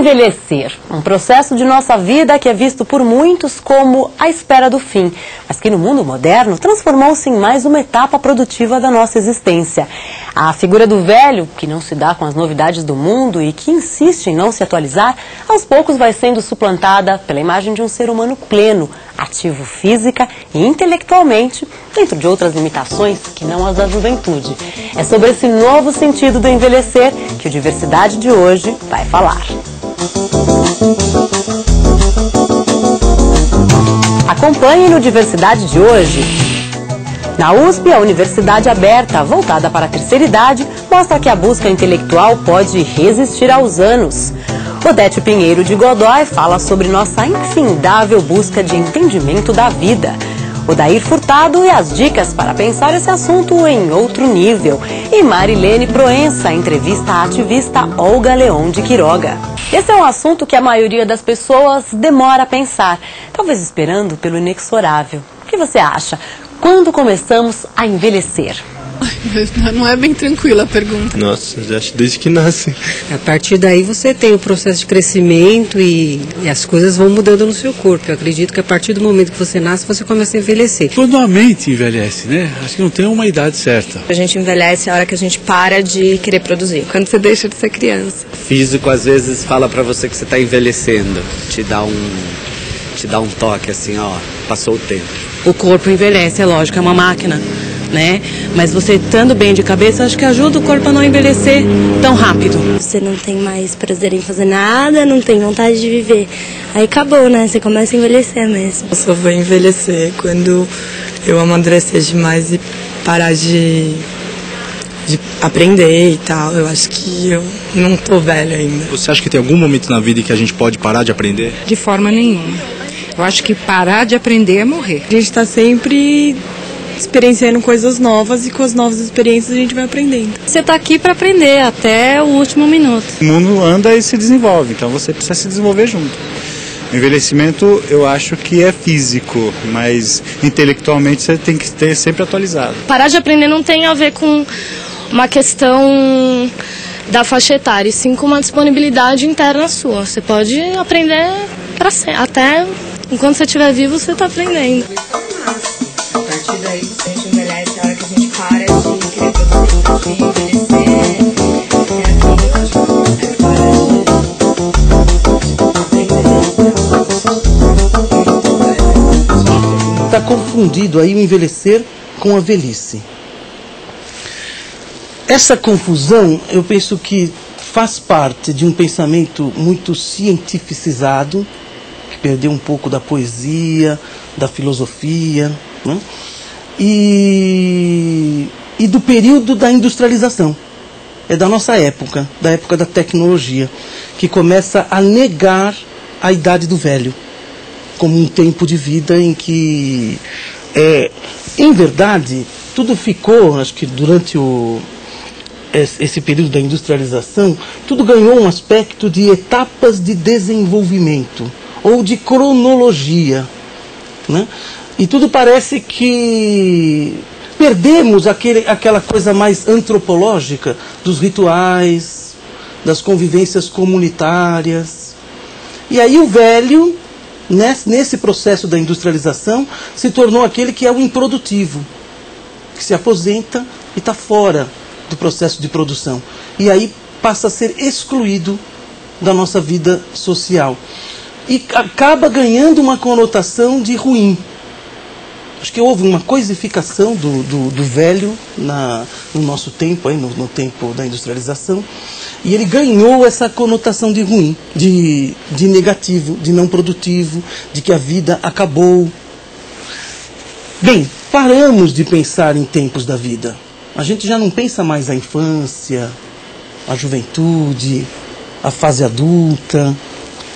Envelhecer, um processo de nossa vida que é visto por muitos como a espera do fim, mas que no mundo moderno transformou-se em mais uma etapa produtiva da nossa existência. A figura do velho, que não se dá com as novidades do mundo e que insiste em não se atualizar, aos poucos vai sendo suplantada pela imagem de um ser humano pleno, ativo física e intelectualmente, dentro de outras limitações que não as da juventude. É sobre esse novo sentido do envelhecer que o Diversidade de hoje vai falar. Acompanhe no Diversidade de hoje. Na USP, a Universidade Aberta, voltada para a terceira idade, mostra que a busca intelectual pode resistir aos anos. Odete Pinheiro de Godoy fala sobre nossa infindável busca de entendimento da vida. Odair Furtado e as dicas para pensar esse assunto em outro nível. E Marilene Proença entrevista a ativista Olga Leon de Quiroga. Esse é um assunto que a maioria das pessoas demora a pensar, talvez esperando pelo inexorável. O que você acha? Quando começamos a envelhecer? Não é bem tranquila a pergunta. Nossa, já acho desde que nasce. A partir daí você tem o processo de crescimento e as coisas vão mudando no seu corpo. Eu acredito que a partir do momento que você nasce, você começa a envelhecer. Quando a mente envelhece, né? Acho que não tem uma idade certa. A gente envelhece a hora que a gente para de querer produzir. Quando você deixa de ser criança. O físico às vezes fala pra você que você tá envelhecendo. Te dá um toque assim, ó, passou o tempo. O corpo envelhece, é lógico, é uma máquina, né? Mas você estando bem de cabeça, acho que ajuda o corpo a não envelhecer tão rápido. Você não tem mais prazer em fazer nada, não tem vontade de viver. Aí acabou, né? Você começa a envelhecer mesmo. Eu só vou envelhecer quando eu amadurecer demais e parar de aprender e tal. Eu acho que eu não tô velha ainda. Você acha que tem algum momento na vida em que a gente pode parar de aprender? De forma nenhuma. Eu acho que parar de aprender é morrer. A gente está sempre experienciando coisas novas e com as novas experiências a gente vai aprendendo. Você está aqui para aprender até o último minuto. O mundo anda e se desenvolve, então você precisa se desenvolver junto. O envelhecimento eu acho que é físico, mas intelectualmente você tem que ter sempre atualizado. Parar de aprender não tem a ver com uma questão da faixa etária, e sim com uma disponibilidade interna sua. Você pode aprender para sempre, até enquanto você estiver vivo você está aprendendo. A partir daí a gente envelhece a hora que a gente para de querer produzir, envelhecer. Está confundido aí o envelhecer com a velhice. Essa confusão, eu penso que faz parte de um pensamento muito cientificizado, que perdeu um pouco da poesia, da filosofia, né? E do período da industrialização. É da nossa época, da época da tecnologia, que começa a negar a idade do velho, como um tempo de vida em que, em verdade, tudo ficou, acho que durante esse período da industrialização, tudo ganhou um aspecto de etapas de desenvolvimento, ou de cronologia, né? E tudo parece que perdemos aquela coisa mais antropológica dos rituais, das convivências comunitárias. E aí o velho, nesse processo da industrialização, se tornou aquele que é o improdutivo, que se aposenta e está fora do processo de produção. E aí passa a ser excluído da nossa vida social. E acaba ganhando uma conotação de ruim. Acho que houve uma coisificação do velho no nosso tempo, no tempo da industrialização. E ele ganhou essa conotação de ruim, de negativo, de não produtivo, de que a vida acabou. Bem, paramos de pensar em tempos da vida. A gente já não pensa mais a infância, a juventude, a fase adulta.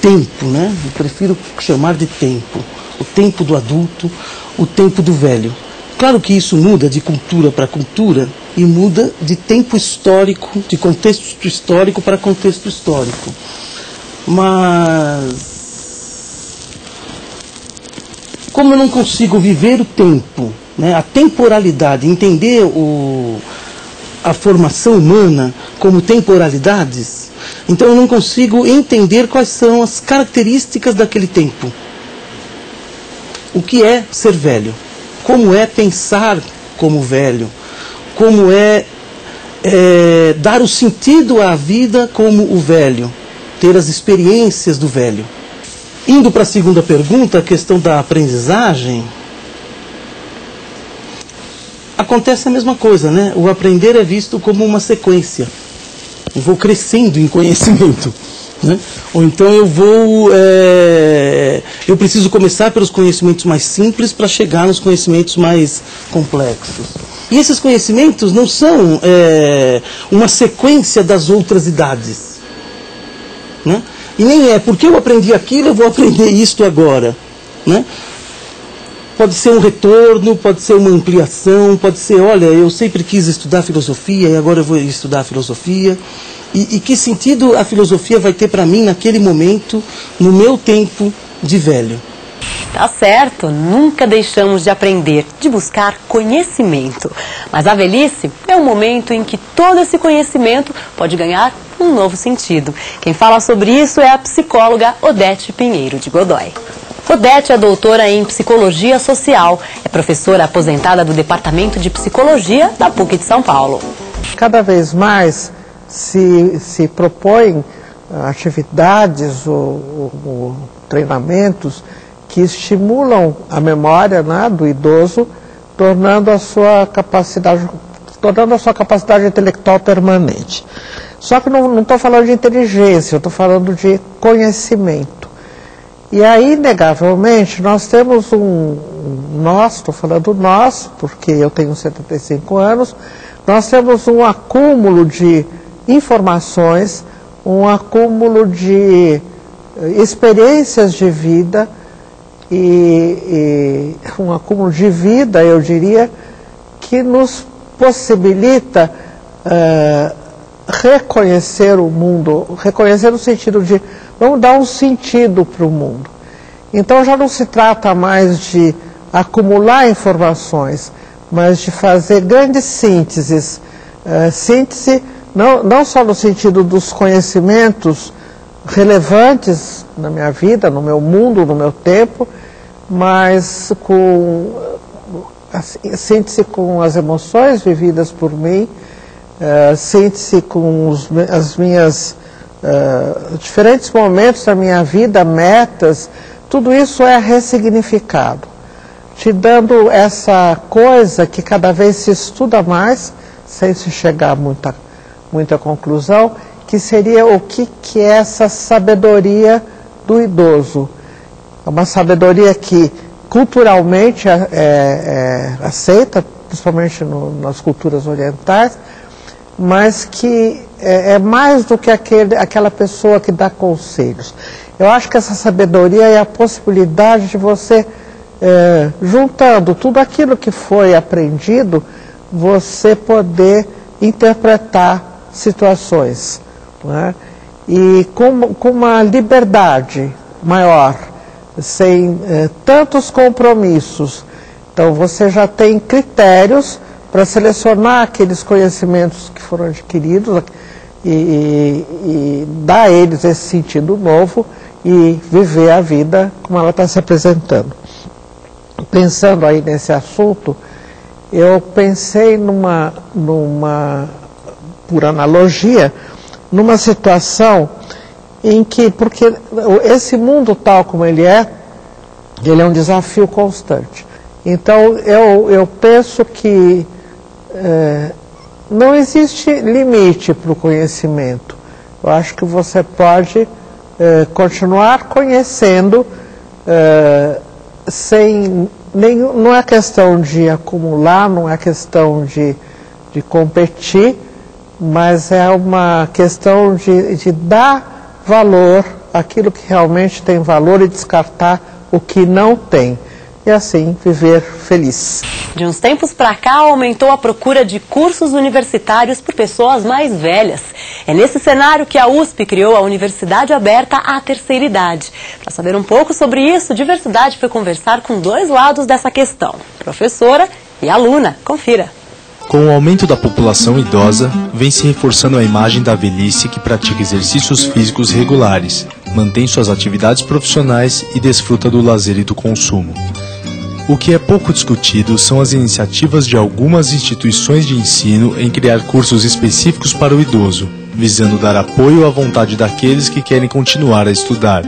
Tempo, né? Eu prefiro chamar de tempo. O tempo do adulto, o tempo do velho. Claro que isso muda de cultura para cultura e muda de tempo histórico, de contexto histórico para contexto histórico. Mas, como eu não consigo viver o tempo, né, a temporalidade, entender a formação humana como temporalidades, Então eu não consigo entender quais são as características daquele tempo. O que é ser velho? Como é pensar como velho? Como é dar o sentido à vida como o velho? Ter as experiências do velho. Indo para a segunda pergunta, a questão da aprendizagem, acontece a mesma coisa, né? O aprender é visto como uma sequência. Eu vou crescendo em conhecimento, né? Ou então eu preciso começar pelos conhecimentos mais simples para chegar nos conhecimentos mais complexos. E esses conhecimentos não são uma sequência das outras idades, né? E nem é porque eu aprendi aquilo, eu vou aprender isto agora, né? Pode ser um retorno, pode ser uma ampliação, pode ser, olha, eu sempre quis estudar filosofia e agora eu vou estudar filosofia. E que sentido a filosofia vai ter para mim naquele momento, no meu tempo de velho? Tá certo, nunca deixamos de aprender, de buscar conhecimento. Mas a velhice é um momento em que todo esse conhecimento pode ganhar um novo sentido. Quem fala sobre isso é a psicóloga Odete Pinheiro de Godoy. Odete é doutora em Psicologia Social, é professora aposentada do Departamento de Psicologia da PUC de São Paulo. Cada vez mais se propõem atividades ou treinamentos que estimulam a memória, né, do idoso, tornando a sua capacidade intelectual permanente. Só que não estou falando de inteligência, eu estou falando de conhecimento. E aí, inegavelmente, nós temos estou falando nós, porque eu tenho 75 anos, nós temos um acúmulo de informações, um acúmulo de experiências de vida e um acúmulo de vida, eu diria, que nos possibilita reconhecer o mundo, reconhecer no sentido de vamos dar um sentido para o mundo. Então já não se trata mais de acumular informações, mas de fazer grandes sínteses, síntese não só no sentido dos conhecimentos relevantes na minha vida, no meu mundo, no meu tempo, mas síntese com as emoções vividas por mim, síntese com as minhas diferentes momentos da minha vida, metas, tudo isso é ressignificado, te dando essa coisa que cada vez se estuda mais, sem se chegar a muita conclusão, que seria o que é essa sabedoria do idoso. É uma sabedoria que culturalmente é aceita, principalmente nas culturas orientais, mas que é mais do que aquela pessoa que dá conselhos. Eu acho que essa sabedoria é a possibilidade de você, juntando tudo aquilo que foi aprendido, você poder interpretar situações, né? E com uma liberdade maior, sem tantos compromissos. Então você já tem critérios para selecionar aqueles conhecimentos que foram adquiridos e dar a eles esse sentido novo e viver a vida como ela está se apresentando. Pensando aí nesse assunto, eu pensei por analogia, numa situação em que, porque esse mundo tal como ele é um desafio constante. Então eu penso que não existe limite para o conhecimento. Eu acho que você pode continuar conhecendo não é questão de acumular, não é questão de competir, mas é uma questão de dar valor àquilo que realmente tem valor e descartar o que não tem. E assim viver feliz. De uns tempos para cá, aumentou a procura de cursos universitários por pessoas mais velhas. É nesse cenário que a USP criou a Universidade Aberta à Terceira Idade. Para saber um pouco sobre isso, Diversidade foi conversar com dois lados dessa questão, professora e aluna. Confira. Com o aumento da população idosa, vem se reforçando a imagem da velhice que pratica exercícios físicos regulares, mantém suas atividades profissionais e desfruta do lazer e do consumo. O que é pouco discutido são as iniciativas de algumas instituições de ensino em criar cursos específicos para o idoso, visando dar apoio à vontade daqueles que querem continuar a estudar.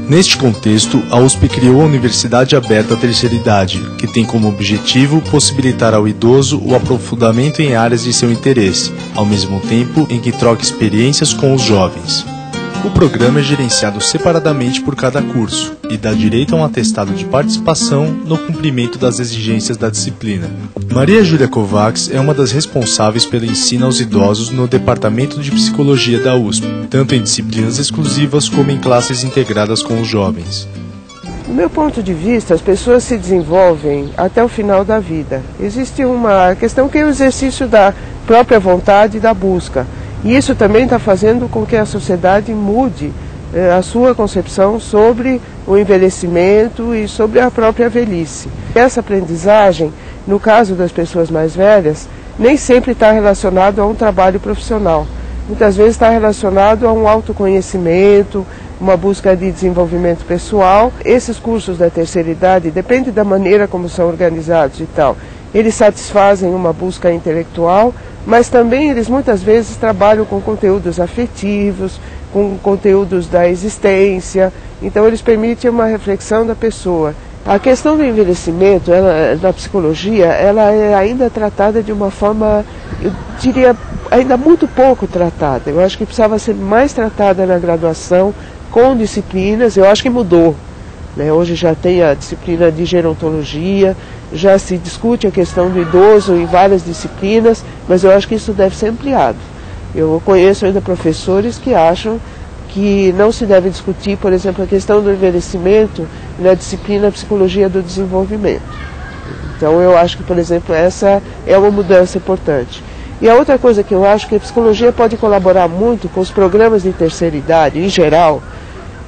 Neste contexto, a USP criou a Universidade Aberta à Terceira Idade, que tem como objetivo possibilitar ao idoso o aprofundamento em áreas de seu interesse, ao mesmo tempo em que troca experiências com os jovens. O programa é gerenciado separadamente por cada curso e dá direito a um atestado de participação no cumprimento das exigências da disciplina. Maria Júlia Kovacs é uma das responsáveis pelo ensino aos idosos no Departamento de Psicologia da USP, tanto em disciplinas exclusivas como em classes integradas com os jovens. Do meu ponto de vista, as pessoas se desenvolvem até o final da vida. Existe uma questão que é o exercício da própria vontade e da busca. E isso também está fazendo com que a sociedade mude a sua concepção sobre o envelhecimento e sobre a própria velhice. Essa aprendizagem, no caso das pessoas mais velhas, nem sempre está relacionado a um trabalho profissional. Muitas vezes está relacionado a um autoconhecimento, uma busca de desenvolvimento pessoal. Esses cursos da terceira idade, depende da maneira como são organizados e tal, eles satisfazem uma busca intelectual, mas também eles muitas vezes trabalham com conteúdos afetivos, com conteúdos da existência, então eles permitem uma reflexão da pessoa. A questão do envelhecimento, na psicologia, ela é ainda tratada de uma forma, eu diria, ainda muito pouco tratada. Eu acho que precisava ser mais tratada na graduação, com disciplinas, eu acho que mudou. Hoje já tem a disciplina de gerontologia, já se discute a questão do idoso em várias disciplinas, mas eu acho que isso deve ser ampliado. Eu conheço ainda professores que acham que não se deve discutir, por exemplo, a questão do envelhecimento na disciplina Psicologia do Desenvolvimento. Então eu acho que, por exemplo, essa é uma mudança importante. E a outra coisa que eu acho que a psicologia pode colaborar muito com os programas de terceira idade, em geral,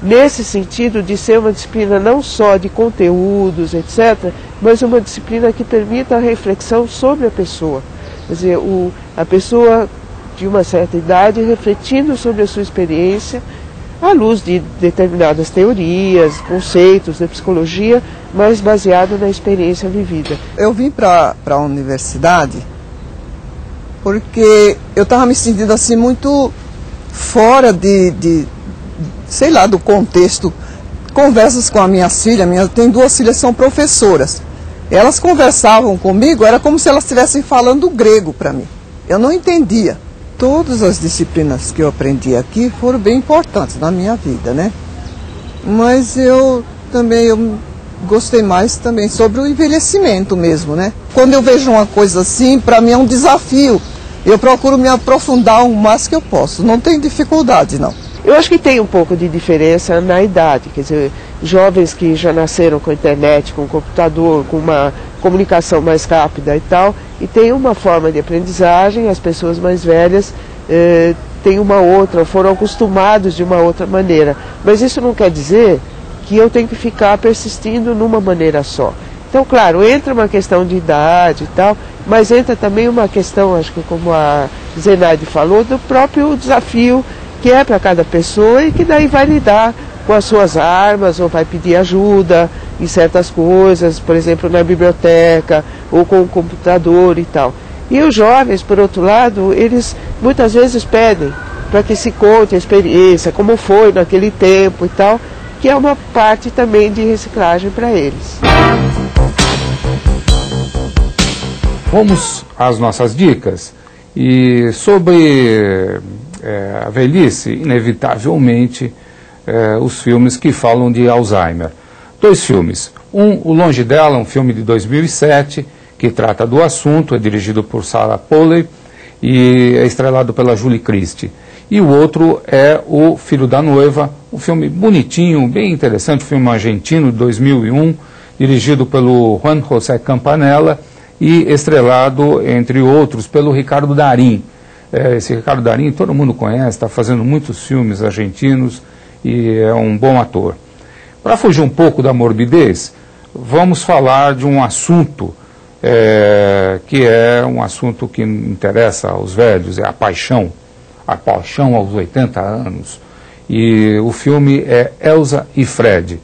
nesse sentido de ser uma disciplina não só de conteúdos, etc., mas uma disciplina que permita a reflexão sobre a pessoa. Quer dizer, a pessoa de uma certa idade refletindo sobre a sua experiência à luz de determinadas teorias, conceitos da psicologia, mas baseado na experiência vivida. Eu vim para a universidade porque eu estava me sentindo assim muito fora sei lá, do contexto. Conversas com a minha filha, tem duas filhas que são professoras. Elas conversavam comigo, era como se elas estivessem falando grego para mim. Eu não entendia. Todas as disciplinas que eu aprendi aqui foram bem importantes na minha vida, né? Mas eu gostei mais também sobre o envelhecimento mesmo, né? Quando eu vejo uma coisa assim, para mim é um desafio. Eu procuro me aprofundar o mais que eu posso. Não tem dificuldade, não. Eu acho que tem um pouco de diferença na idade, quer dizer, jovens que já nasceram com a internet, com o computador, com uma comunicação mais rápida e tal, e tem uma forma de aprendizagem, as pessoas mais velhas têm uma outra, foram acostumados de uma outra maneira. Mas isso não quer dizer que eu tenho que ficar persistindo numa maneira só. Então, claro, entra uma questão de idade e tal, mas entra também uma questão, acho que como a Zenaide falou, do próprio desafio que é para cada pessoa e que daí vai lidar com as suas armas ou vai pedir ajuda em certas coisas, por exemplo, na biblioteca ou com o computador e tal. E os jovens, por outro lado, eles muitas vezes pedem para que se conte a experiência, como foi naquele tempo e tal, que é uma parte também de reciclagem para eles. Vamos às nossas dicas. E sobre a velhice, inevitavelmente, os filmes que falam de Alzheimer. 2 filmes. O Longe Dela, um filme de 2007, que trata do assunto, é dirigido por Sarah Polley e é estrelado pela Julie Christie. E o outro é O Filho da Noiva, um filme bonitinho, bem interessante, um filme argentino de 2001, dirigido pelo Juan José Campanella e estrelado, entre outros, pelo Ricardo Darín. Esse Ricardo Darín todo mundo conhece, está fazendo muitos filmes argentinos e é um bom ator. Para fugir um pouco da morbidez, vamos falar de um assunto que é um assunto que interessa aos velhos, é a paixão aos 80 anos. E o filme é Elsa e Fred,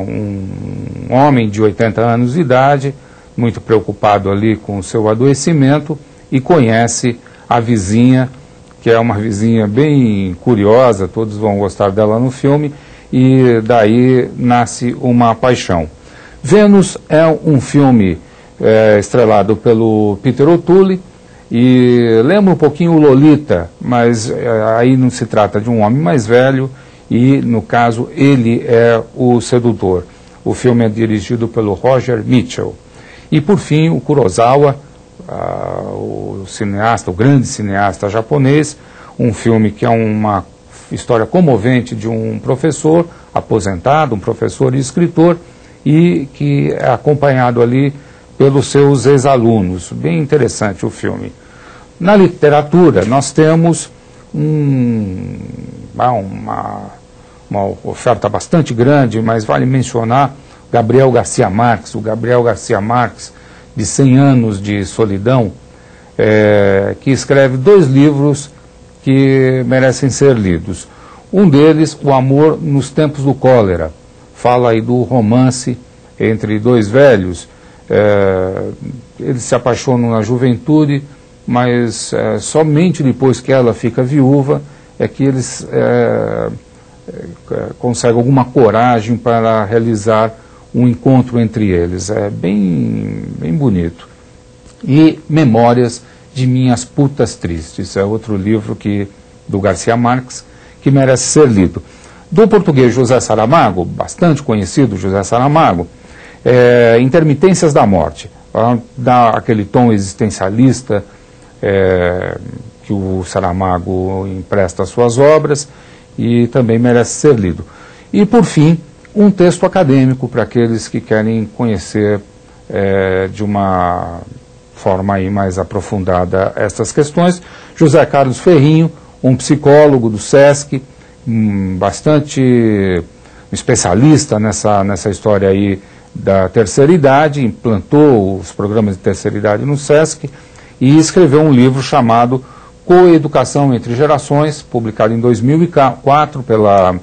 um homem de 80 anos de idade, muito preocupado ali com o seu adoecimento, e conhece a vizinha, que é uma vizinha bem curiosa, todos vão gostar dela no filme, e daí nasce uma paixão. Vênus é um filme estrelado pelo Peter O'Toole, e lembra um pouquinho o Lolita, mas aí não se trata de um homem mais velho, e no caso ele é o sedutor. O filme é dirigido pelo Roger Mitchell. E por fim o Kurosawa, o cineasta, o grande cineasta japonês, um filme que é uma história comovente de um professor aposentado, um professor e escritor, e que é acompanhado ali pelos seus ex-alunos. Bem interessante o filme. Na literatura, nós temos uma oferta bastante grande, mas vale mencionar Gabriel Garcia Marques, o Gabriel Garcia Marques, de 100 anos de solidão, que escreve 2 livros que merecem ser lidos. Um deles, O Amor nos Tempos do Cólera, fala aí do romance entre 2 velhos. Eles se apaixonam na juventude, mas somente depois que ela fica viúva é que eles conseguem alguma coragem para realizar um encontro entre eles. É bem bonito. E Memórias de Minhas Putas Tristes, é outro livro do Garcia Marques, que merece ser lido. Do português José Saramago, bastante conhecido José Saramago, Intermitências da Morte, dá aquele tom existencialista que o Saramago empresta às suas obras, e também merece ser lido. E por fim, um texto acadêmico para aqueles que querem conhecer de uma forma aí mais aprofundada estas questões. José Carlos Ferrinho, um psicólogo do SESC, bastante especialista nessa história aí da terceira idade, implantou os programas de terceira idade no SESC e escreveu um livro chamado Coeducação entre Gerações, publicado em 2004 pela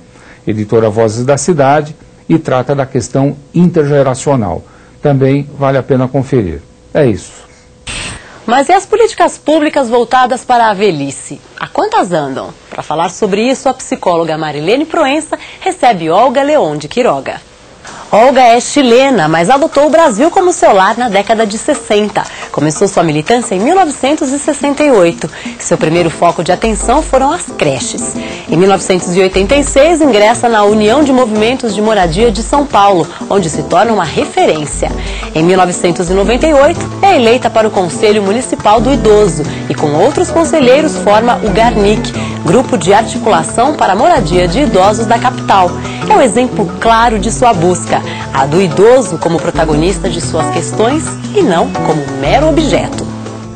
editora Vozes da Cidade, e trata da questão intergeracional. Também vale a pena conferir. É isso. Mas e as políticas públicas voltadas para a velhice? A quantas andam? Para falar sobre isso, a psicóloga Marilene Proença recebe Olga Leon de Quiroga. Olga é chilena, mas adotou o Brasil como seu lar na década de 60. Começou sua militância em 1968. Seu primeiro foco de atenção foram as creches. Em 1986, ingressa na União de Movimentos de Moradia de São Paulo, onde se torna uma referência. Em 1998, é eleita para o Conselho Municipal do Idoso e com outros conselheiros forma o GARNIC, Grupo de Articulação para a Moradia de Idosos da capital. É um exemplo claro de sua busca, a do idoso como protagonista de suas questões e não como mero objeto.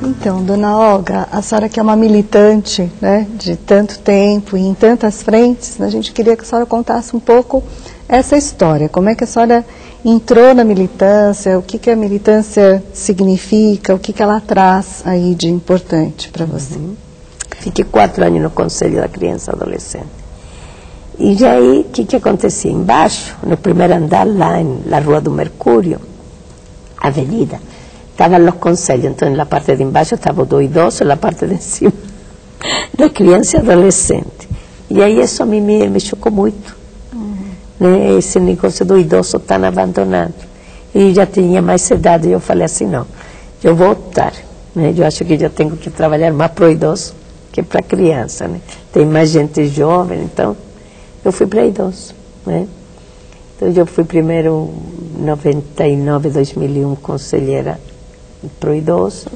Então, dona Olga, a senhora que é uma militante, né, de tanto tempo e em tantas frentes, a gente queria que a senhora contasse um pouco essa história. Como é que a senhora entrou na militância, o que a militância significa, o que ela traz aí de importante para você? Fiquei 4 anos no Conselho da Criança e Adolescente. E aí, o que acontecia? Embaixo, no primeiro andar, lá na Rua do Mercúrio, avenida, estavam os conselhos. Então, na parte de embaixo estava o do idoso, na parte de cima, da criança e adolescente. E aí, isso a mim me chocou muito. Né? Esse negócio do idoso tão abandonado. E já tinha mais idade, e eu falei assim, não, eu vou optar. Né? Eu acho que eu tenho que trabalhar mais para o idoso que para a criança. Né? Tem mais gente jovem, então eu fui para idoso. Né? Então eu fui primeiro, 99, 2001, conselheira para o idoso,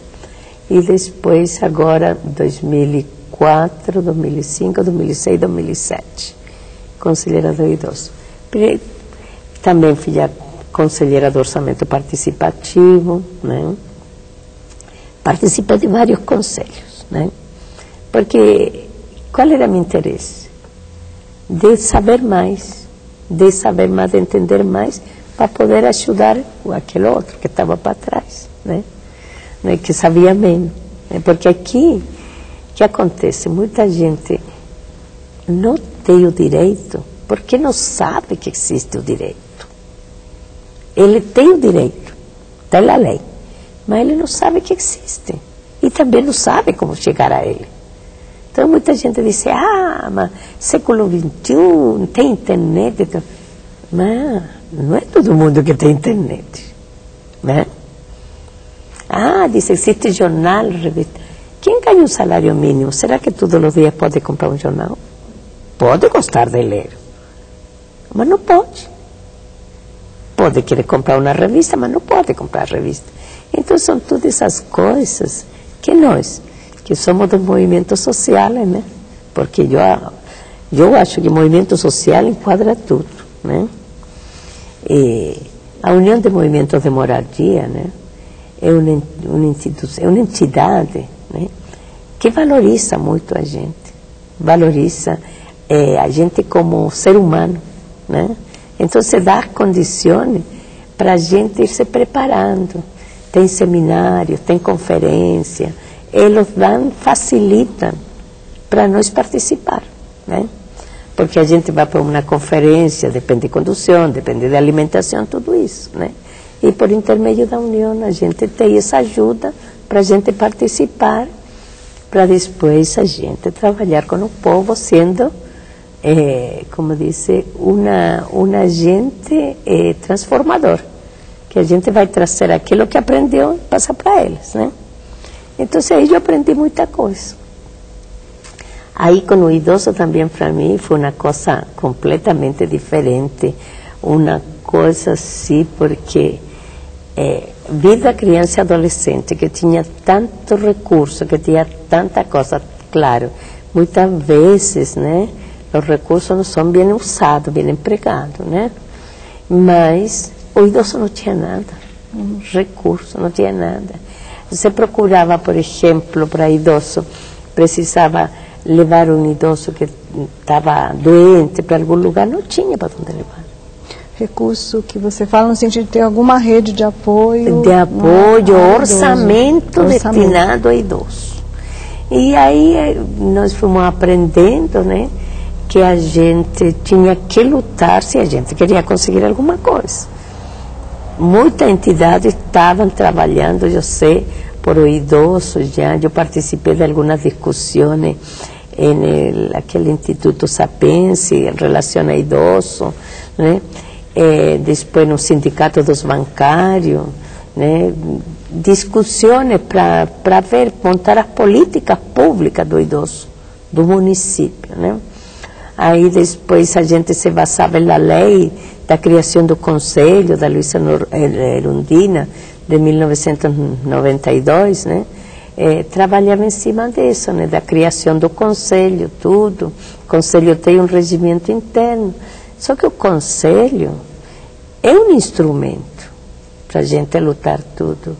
e depois agora 2004, 2005, 2006, 2007, conselheira do idoso. Também fui a conselheira do orçamento participativo, né? Participei de vários conselhos, né? Porque qual era o meu interesse? De saber mais, de entender mais, para poder ajudar aquele outro que estava para trás, né? Que sabia menos. Porque aqui, o que acontece? Muita gente não tem o direito porque não sabe que existe o direito. Ele tem o direito, está na lei, mas ele não sabe que existe. E também não sabe como chegar a ele. Então muita gente diz, mas século XXI, tem internet. Mas não é todo mundo que tem internet, né? Diz, existe jornal, revista. Quem ganha um salário mínimo, será que todos os dias pode comprar um jornal? Pode gostar de ler, mas não pode. Pode querer comprar uma revista, mas não pode comprar revista. Então são todas essas coisas que nós, que somos dos movimentos sociais, né? Porque eu acho que o movimento social enquadra tudo, né? E a União de Movimentos de Moradia, né, é uma instituição, é uma entidade, né, que valoriza muito a gente, valoriza a gente como ser humano, né? Então se dá condições para a gente ir se preparando. Tem seminários, tem conferência, eles facilitam para nós participar, né? Porque a gente vai para uma conferência, depende de condução, depende de alimentação, tudo isso, né? E por intermédio da União a gente tem essa ajuda para a gente participar, para depois a gente trabalhar com o povo, sendo, como disse, um agente transformador, que a gente vai trazer aquilo que aprendeu e passar para eles, né? Então aí eu aprendi muita coisa. Aí com o idoso também para mim foi uma coisa completamente diferente, uma coisa assim, porque vida, criança e adolescente, que tinha tanto recurso, que tinha tanta coisa, claro, muitas vezes, né, os recursos não são bem usados, bem empregados, né? Mas o idoso não tinha nada, recurso, não tinha nada. Você procurava, por exemplo, para idoso, precisava levar um idoso que estava doente para algum lugar, não tinha para onde levar. Recurso que você fala no sentido de ter alguma rede de apoio? De apoio, orçamento destinado a idoso. E aí nós fomos aprendendo, né, que a gente tinha que lutar se a gente queria conseguir alguma coisa. Muitas entidades estavam trabalhando, eu sei, por o idoso já. Eu participei de algumas discussões naquele Instituto Sapiense em relação a idoso, né? Depois no Sindicato dos Bancários, né? Discussões para ver, montar as políticas públicas do idoso, do município, né? Aí depois a gente se basava na lei da criação do Conselho, da Luísa Erundina, de 1992, né? Trabalhava em cima disso, né? Da criação do Conselho, tudo. O Conselho tem um regimento interno. Só que o Conselho é um instrumento para a gente lutar tudo.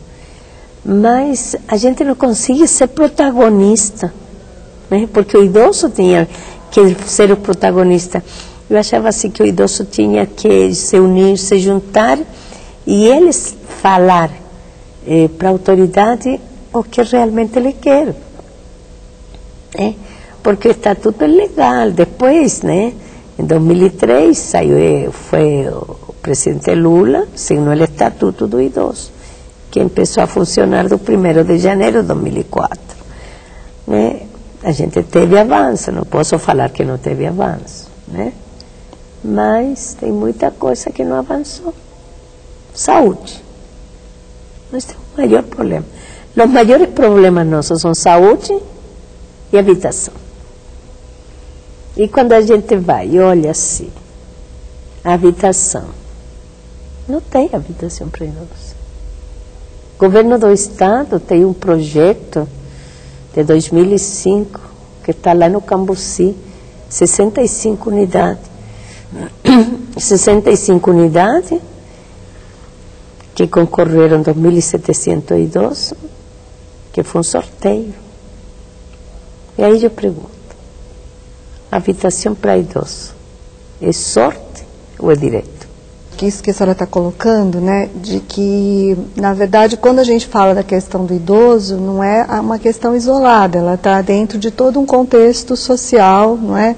Mas a gente não consegue ser protagonista, né? Porque o idoso tinha que ser o protagonista. Eu achava assim que o idoso tinha que se unir, se juntar e eles falar para a autoridade o que realmente ele quer. Porque o estatuto é legal. Depois, né, em 2003, foi o presidente Lula, assinou o estatuto do idoso, que começou a funcionar do 1º de janeiro de 2004. Né? A gente teve avanço, não posso falar que não teve avanço, né? Mas tem muita coisa que não avançou. Saúde. Nós temos o maior problema. Os maiores problemas nossos são saúde e habitação. E quando a gente vai e olha assim, a habitação, não tem habitação para idosos. O governo do estado tem um projeto de 2005, que está lá no Cambuci, 65 unidades. 65 unidades que concorreram 2.700 idosos, que foi um sorteio. E aí eu pergunto, habitação para idoso é sorte ou é direito? que isso que a senhora está colocando, né, de que, na verdade, quando a gente fala da questão do idoso, não é uma questão isolada, ela está dentro de todo um contexto social, não é?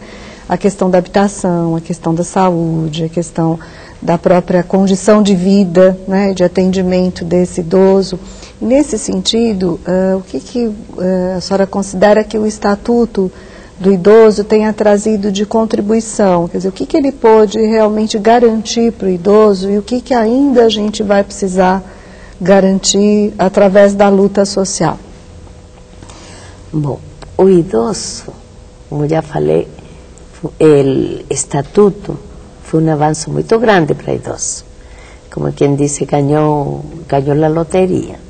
A questão da habitação, a questão da saúde, a questão da própria condição de vida, né, de atendimento desse idoso. E nesse sentido, o que a senhora considera que o Estatuto do Idoso tenha trazido de contribuição? Quer dizer, o que ele pôde realmente garantir para o idoso e o que ainda a gente vai precisar garantir através da luta social? Bom, o idoso, como já falei, o Estatuto foi um avanço muito grande para o idoso. Como quem disse, ganhou a loteria.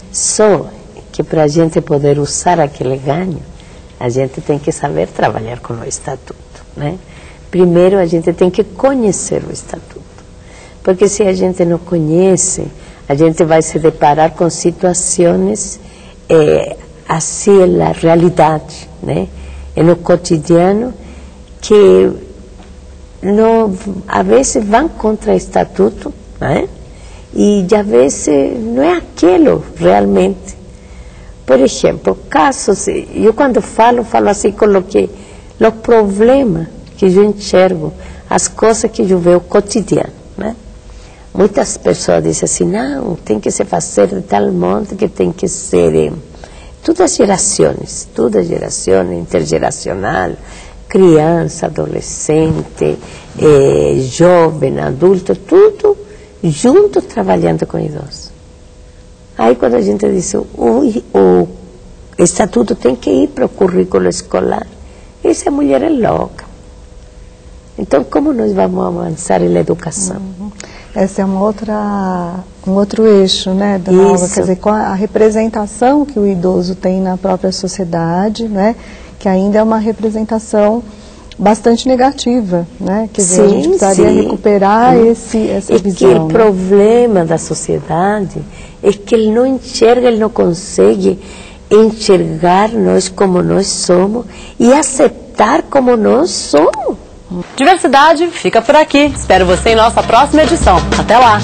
Só que para a gente poder usar aquele ganho, a gente tem que saber trabalhar com o Estatuto, né? Primeiro, a gente tem que conhecer o Estatuto. Porque se a gente não conhece, a gente vai se deparar com situações assim na realidade, né? No cotidiano, que não, a vezes vão contra o Estatuto, né? E às vezes não é aquilo realmente. Por exemplo, casos, eu quando falo assim, coloquei os problemas que eu enxergo, as coisas que eu vejo cotidiano, né? Muitas pessoas dizem assim, não, tem que se fazer de tal modo que tem que ser todas as gerações, intergeracional, criança, adolescente, jovem, adulto, tudo junto trabalhando com idosos. Aí quando a gente diz o Estatuto tem que ir para o currículo escolar, essa mulher é louca. Então como nós vamos avançar na educação? Essa é um outro eixo, né, dona Olga? Quer dizer, com a representação que o idoso tem na própria sociedade, né, que ainda é uma representação bastante negativa, né? Quer dizer, a gente precisaria recuperar essa visão. Que o problema da sociedade é que ele não enxerga, ele não consegue enxergar nós como nós somos e aceitar como nós somos. Diversidade fica por aqui. Espero você em nossa próxima edição. Até lá!